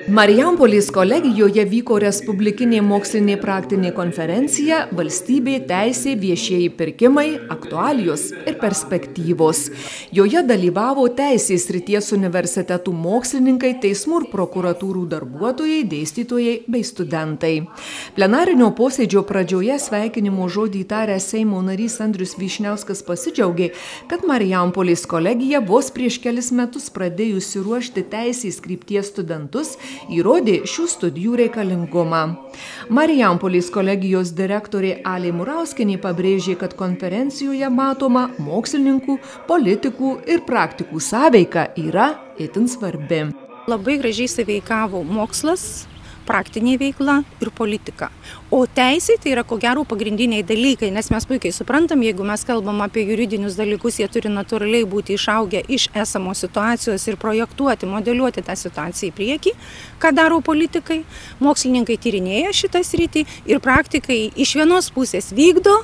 Marijampolės kolegijoje vyko respublikinė mokslinė praktinė konferencija Valstybė, teisė, viešieji pirkimai, aktualijos ir perspektyvos. Joje dalyvavo teisės srities universitetų mokslininkai, teismų ir prokuratūrų darbuotojai, dėstytojai bei studentai. Plenarinio posėdžio pradžioje sveikinimo žodį taręs Seimo narys Andrius Vyšniauskas pasidžiaugė, kad Marijampolės kolegija vos prieš kelis metus pradėjusi ruošti teisės krypties studentus įrodė šių studijų reikalingumą. Marijampolės kolegijos direktorė Alė Murauskienė pabrėžė, kad konferencijoje matoma mokslininkų, politikų ir praktikų sąveika yra itin svarbi. Labai gražiai sąveikavo mokslas, praktinė veikla ir politika. O teisė tai yra ko gero pagrindiniai dalykai, nes mes puikiai suprantam, jeigu mes kalbam apie juridinius dalykus, jie turi natūraliai būti išaugę iš esamos situacijos ir projektuoti, modeliuoti tą situaciją į priekį, ką daro politikai. Mokslininkai tyrinėja šitą sritį ir praktikai iš vienos pusės vykdo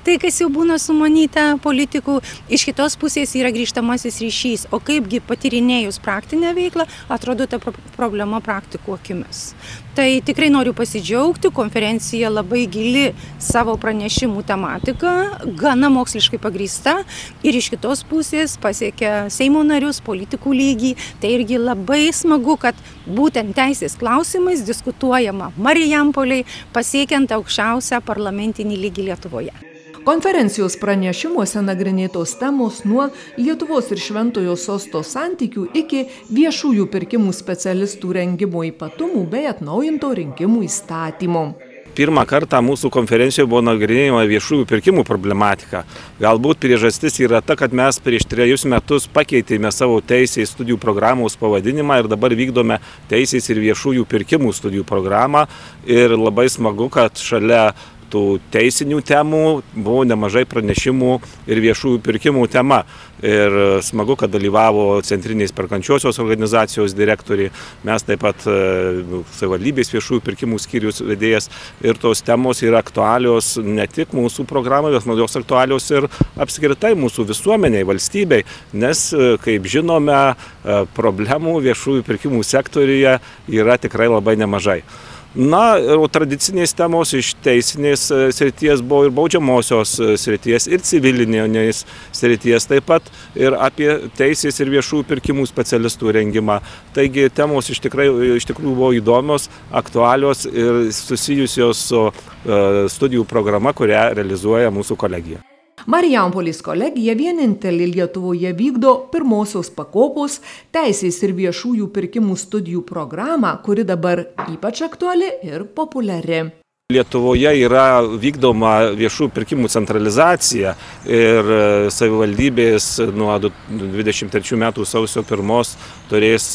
tai, kas jau būna sumanyta politikų, iš kitos pusės yra grįžtamasis ryšys. O kaipgi patyrinėjus praktinę veiklą, atrodo ta problema praktikų akimis. Tai tikrai noriu pasidžiaugti, konferencija labai gili savo pranešimų tematika, gana moksliškai pagrįsta ir iš kitos pusės pasiekia Seimo narius, politikų lygį. Tai irgi labai smagu, kad būtent teisės klausimais diskutuojama Marijampolėj, pasiekiant aukščiausią parlamentinį lygį Lietuvoje. Konferencijos pranešimuose nagrinėtos temos nuo Lietuvos ir Šventojo Sosto santykių iki viešųjų pirkimų specialistų rengimo ypatumų bei atnaujinto rinkimų įstatymo. Pirmą kartą mūsų konferencijoje buvo nagrinėjama viešųjų pirkimų problematika. Galbūt priežastis yra ta, kad mes prieš 3 metus pakeitėme savo teisės studijų programos pavadinimą ir dabar vykdome teisės ir viešųjų pirkimų studijų programą. Ir labai smagu, kad šalia tų teisinių temų buvo nemažai pranešimų ir viešųjų pirkimų tema. Ir smagu, kad dalyvavo Centrinės perkančiosios organizacijos direktoriai, mes taip pat savivaldybės viešųjų pirkimų skyrius vedėjas. Ir tos temos yra aktualios ne tik mūsų programai, bet jos aktualios ir apskritai mūsų visuomeniai, valstybei. Nes, kaip žinome, problemų viešųjų pirkimų sektoriuje yra tikrai labai nemažai. Na, tradicinės temos iš teisinės srities buvo ir baudžiamosios srities, ir civilinės srities, taip pat ir apie teisės ir viešųjų pirkimų specialistų rengimą. Taigi temos iš tikrųjų buvo įdomios, aktualios ir susijusios su studijų programa, kurią realizuoja mūsų kolegija. Marijampolės kolegija vienintelė Lietuvoje vykdo pirmosios pakopos teisės ir viešųjų pirkimų studijų programą, kuri dabar ypač aktuali ir populiari. Lietuvoje yra vykdoma viešųjų pirkimų centralizacija ir savivaldybės nuo 23 metų sausio 1 turės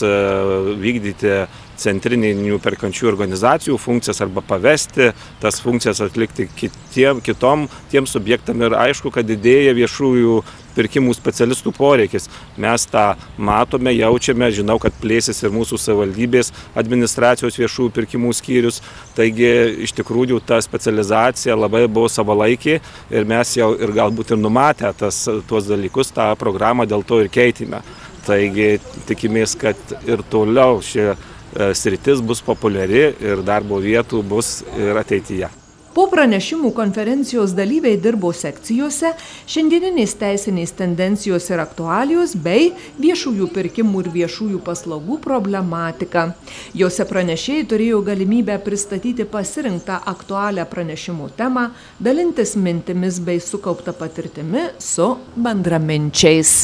vykdyti centrininių perkančių organizacijų funkcijas arba pavesti tas funkcijas atlikti tiems subjektam ir aišku, kad didėja viešųjų pirkimų specialistų poreikis. Mes tą matome, jaučiame, žinau, kad plėsis ir mūsų savivaldybės administracijos viešųjų pirkimų skyrius. Taigi, iš tikrųjų, ta specializacija labai buvo savalaikė ir mes jau ir galbūt ir numatę tuos dalykus, tą programą dėl to ir keitėme. Taigi, tikimės, kad ir toliau ši sritis bus populiari ir darbo vietų bus ir ateityje. Po pranešimų konferencijos dalyviai dirbo sekcijose šiandieninės teisinės tendencijos ir aktualijos bei viešųjų pirkimų ir viešųjų paslaugų problematika. Jose pranešėjai turėjo galimybę pristatyti pasirinktą aktualią pranešimų temą, dalintis mintimis bei sukaupta patirtimi su bendraminčiais.